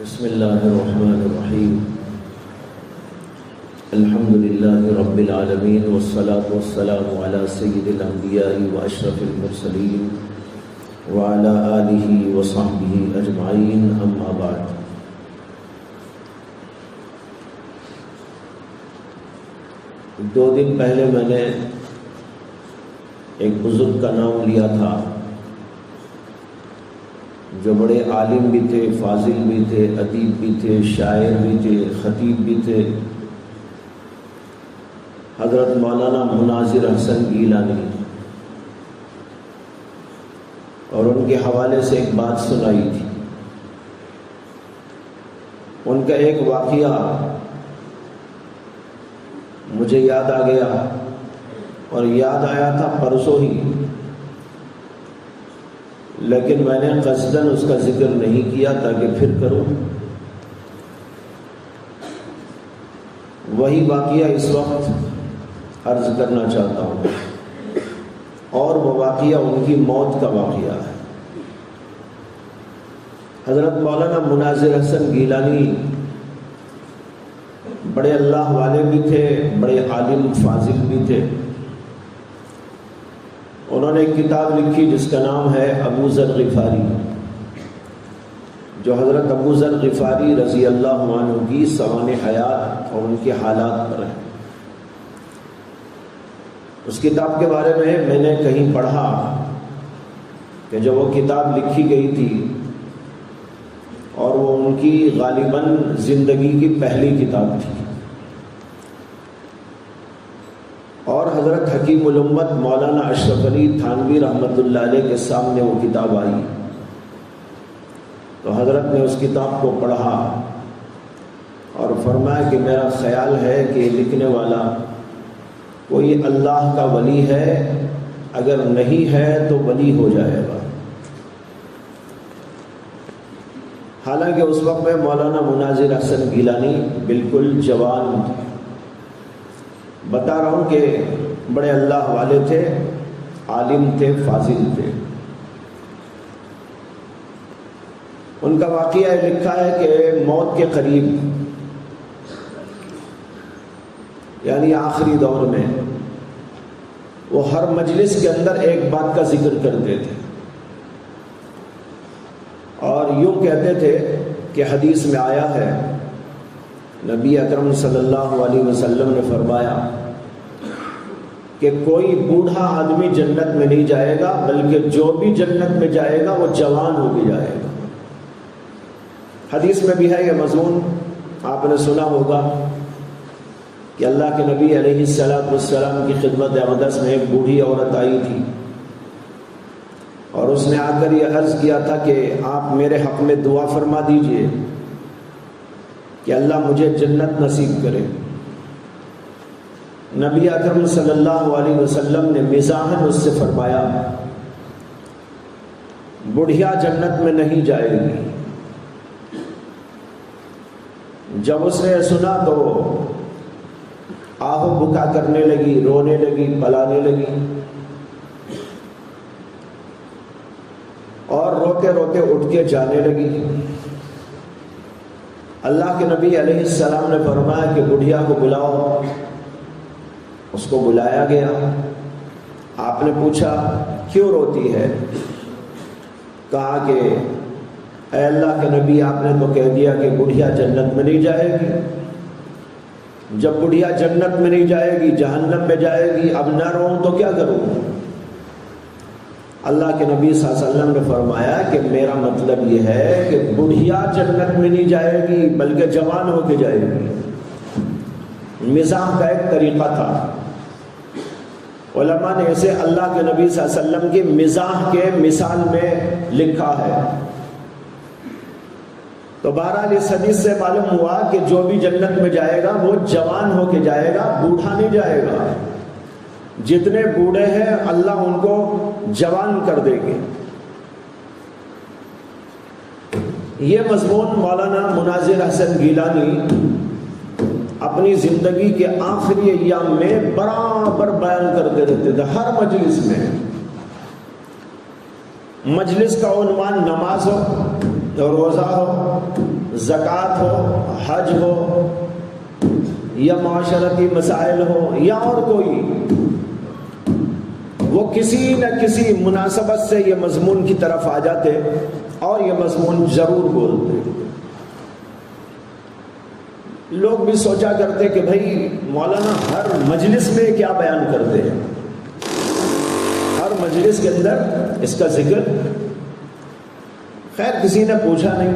بسم اللہ الرحمن الرحیم الحمد للہ رب العالمین والصلاة والسلام علی سید الانبیاء واشرف المرسلین وعلی آلہ وصحبہ اجمعین اما بعد۔ دو دن پہلے میں نے ایک بزرگ کا نام لیا تھا جو بڑے عالم بھی تھے، فاضل بھی تھے، ادیب بھی تھے، شاعر بھی تھے، خطیب بھی تھے، حضرت مولانا مناظر حسن گیلانی، اور ان کے حوالے سے ایک بات سنائی تھی۔ ان کا ایک واقعہ مجھے یاد آ گیا، اور یاد آیا تھا پرسوں ہی، لیکن میں نے قصداً اس کا ذکر نہیں کیا تاکہ پھر کروں۔ وہی واقعہ اس وقت عرض کرنا چاہتا ہوں، اور وہ واقعہ ان کی موت کا واقعہ ہے۔ حضرت مولانا مناظر حسن گیلانی بڑے اللہ والے بھی تھے، بڑے عالم فاضل بھی تھے۔ انہوں نے ایک کتاب لکھی جس کا نام ہے ابو ذر غفاری، جو حضرت ابو ذر غفاری رضی اللہ عنہ کی سوانح حیات اور ان کے حالات پر ہے۔ اس کتاب کے بارے میں نے کہیں پڑھا کہ جب وہ کتاب لکھی گئی تھی، اور وہ ان کی غالباً زندگی کی پہلی کتاب تھی، اور حضرت حکیم الامت مولانا اشرف علی تھانوی رحمۃ اللہ علیہ کے سامنے وہ کتاب آئی، تو حضرت نے اس کتاب کو پڑھا اور فرمایا کہ میرا خیال ہے کہ لکھنے والا کوئی اللہ کا ولی ہے، اگر نہیں ہے تو ولی ہو جائے گا۔ حالانکہ اس وقت میں مولانا مناظر حسن گیلانی بالکل جوان تھے۔ بتا رہا ہوں کہ بڑے اللہ والے تھے، عالم تھے، فاضل تھے۔ ان کا واقعہ لکھا ہے کہ موت کے قریب، یعنی آخری دور میں، وہ ہر مجلس کے اندر ایک بات کا ذکر کرتے تھے، اور یوں کہتے تھے کہ حدیث میں آیا ہے، نبی اکرم صلی اللہ علیہ وسلم نے فرمایا کہ کوئی بوڑھا آدمی جنت میں نہیں جائے گا، بلکہ جو بھی جنت میں جائے گا وہ جوان ہو کے جائے گا۔ حدیث میں بھی ہے یہ مضمون، آپ نے سنا ہوگا کہ اللہ کے نبی علیہ السلام کی خدمت اقدس میں ایک بوڑھی عورت آئی تھی، اور اس نے آ کر یہ عرض کیا تھا کہ آپ میرے حق میں دعا فرما دیجئے کہ اللہ مجھے جنت نصیب کرے۔ نبی اکرم صلی اللہ علیہ وسلم نے مزاحاً اس سے فرمایا، بڑھیا جنت میں نہیں جائے گی۔ جب اس نے سنا تو آہو بکا کرنے لگی، رونے لگی، پلانے لگی، اور روتے روتے اٹھ کے جانے لگی۔ اللہ کے نبی علیہ السلام نے فرمایا کہ بڑھیا کو بلاؤ۔ اس کو بلایا گیا۔ آپ نے پوچھا کیوں روتی ہے؟ کہا کہ اے اللہ کے نبی، آپ نے تو کہہ دیا کہ بڑھیا جنت میں نہیں جائے گی۔ جب بڑھیا جنت میں نہیں جائے گی، جہنم میں جائے گی، اب نہ روؤں تو کیا کروں؟ اللہ کے نبی صلی اللہ علیہ وسلم نے فرمایا کہ میرا مطلب یہ ہے کہ بڑھیا جنت میں نہیں جائے گی، بلکہ جوان ہو کے جائے گی۔ مزاح کا ایک طریقہ تھا، علماء نے اسے اللہ کے نبی صلی اللہ علیہ وسلم کی مزاح کے مثال میں لکھا ہے۔ تو بہرحال اس حدیث سے معلوم ہوا کہ جو بھی جنت میں جائے گا وہ جوان ہو کے جائے گا، بوڑھا نہیں جائے گا۔ جتنے بوڑھے ہیں اللہ ان کو جوان کر دیں گے۔ یہ مضمون مولانا مناظر حسن گیلانی اپنی زندگی کے آخری ایام میں برابر بیان کرتے رہتے تھے، ہر مجلس میں۔ مجلس کا عنوان نماز ہو، روزہ ہو، زکوٰۃ ہو، حج ہو، یا معاشرتی مسائل ہو، یا اور کوئی، وہ کسی نہ کسی مناسبت سے یہ مضمون کی طرف آ جاتے اور یہ مضمون ضرور بولتے۔ لوگ بھی سوچا کرتے کہ بھائی مولانا ہر مجلس میں کیا بیان کرتے ہیں، ہر مجلس کے اندر اس کا ذکر۔ خیر کسی نے پوچھا نہیں،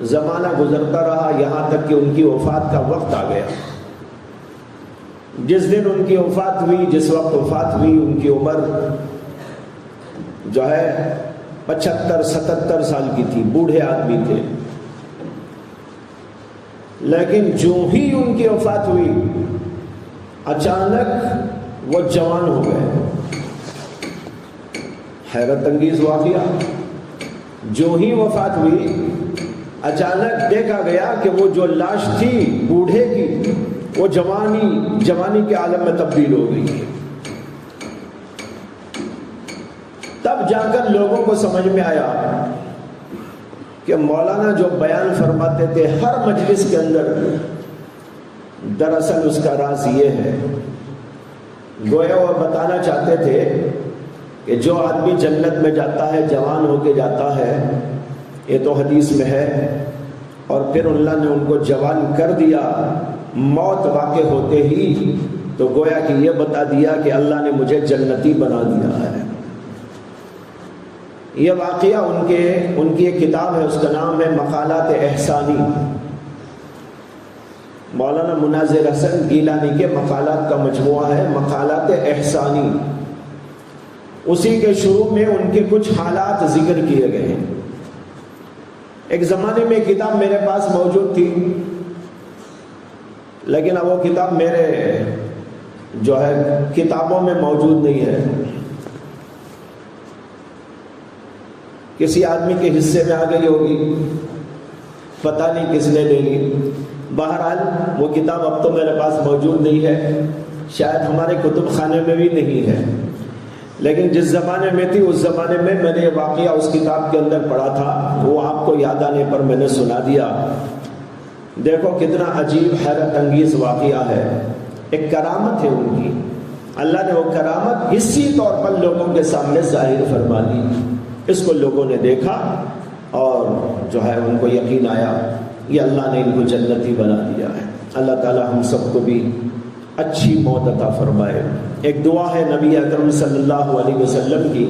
زمانہ گزرتا رہا یہاں تک کہ ان کی وفات کا وقت آ گیا۔ جس دن ان کی وفات ہوئی، جس وقت وفات ہوئی، ان کی عمر جو ہے 75-77 سال کی تھی، بوڑھے آدمی تھے۔ لیکن جو ہی ان کی وفات ہوئی اچانک وہ جوان ہو گئے۔ حیرت انگیز واقعہ، جو ہی وفات ہوئی اچانک دیکھا گیا کہ وہ جو لاش تھی بوڑھے کی، وہ جوانی کے عالم میں تبدیل ہو گئی۔ تب جا کر لوگوں کو سمجھ میں آیا کہ مولانا جو بیان فرماتے تھے ہر مجلس کے اندر، دراصل اس کا راز یہ ہے، گویا وہ بتانا چاہتے تھے کہ جو آدمی جنت میں جاتا ہے جوان ہو کے جاتا ہے، یہ تو حدیث میں ہے، اور پھر اللہ نے ان کو جوان کر دیا، موت واقع ہوتے ہی تو گویا کہ یہ بتا دیا کہ اللہ نے مجھے جنتی بنا دیا ہے۔ یہ واقعہ ان کی ایک کتاب ہے، اس کا نام ہے مقالات احسانی۔ مولانا مناظر حسن گیلانی کے مقالات کا مجموعہ ہے مقالات احسانی۔ اسی کے شروع میں ان کے کچھ حالات ذکر کیے گئے ہیں۔ ایک زمانے میں کتاب میرے پاس موجود تھی، لیکن اب وہ کتاب میرے جو ہے کتابوں میں موجود نہیں ہے، کسی آدمی کے حصے میں آ گئی ہوگی، پتہ نہیں کس نے لے لی۔ بہرحال وہ کتاب اب تو میرے پاس موجود نہیں ہے، شاید ہمارے کتب خانے میں بھی نہیں ہے، لیکن جس زمانے میں تھی اس زمانے میں میں نے یہ واقعہ اس کتاب کے اندر پڑھا تھا، وہ آپ کو یاد آنے پر میں نے سنا دیا۔ دیکھو کتنا عجیب حیرت انگیز واقعہ ہے، ایک کرامت ہے ان کی، اللہ نے وہ کرامت اسی طور پر لوگوں کے سامنے ظاہر فرما دی۔ اس کو لوگوں نے دیکھا اور جو ہے ان کو یقین آیا یہ اللہ نے ان کو جنتی بنا دیا ہے۔ اللہ تعالی ہم سب کو بھی اچھی موت عطا فرمائے۔ ایک دعا ہے نبی اکرم صلی اللہ علیہ وسلم کی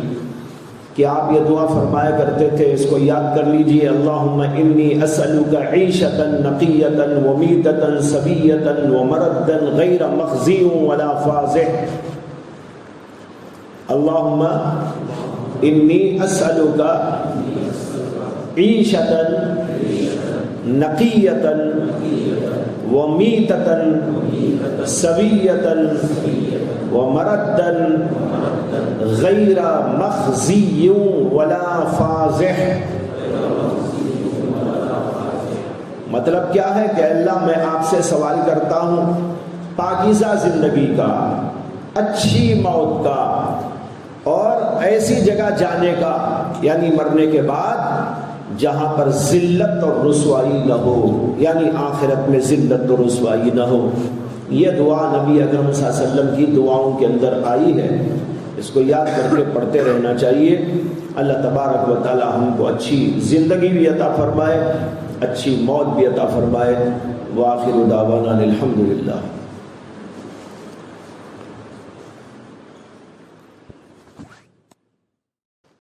کہ آپ یہ دعا فرمایا کرتے تھے، اس کو یاد کر لیجئے، اللہم انی اسألک عیشتا نقیتا ومیتتا سویتا ومردا غیر مخزی ولا فازح۔ اللہم انی اسألک عیشتا نقیتا ومیتتا سویتا ومردا غیر مخزی ولا فازح۔ مطلب کیا ہے کہ اللہ میں آپ سے سوال کرتا ہوں پاکیزہ زندگی کا، اچھی موت کا، اور ایسی جگہ جانے کا یعنی مرنے کے بعد جہاں پر ذلت اور رسوائی نہ ہو، یعنی آخرت میں ذلت اور رسوائی نہ ہو۔ یہ دعا نبی اکرم صلی اللہ علیہ وسلم کی دعاؤں کے اندر آئی ہے، اس کو یاد کر کے پڑھتے رہنا چاہیے۔ اللہ تبارک و تعالی ہم کو اچھی زندگی بھی عطا فرمائے، اچھی موت بھی عطا فرمائے۔ وآخر دعوانا الحمدللہ۔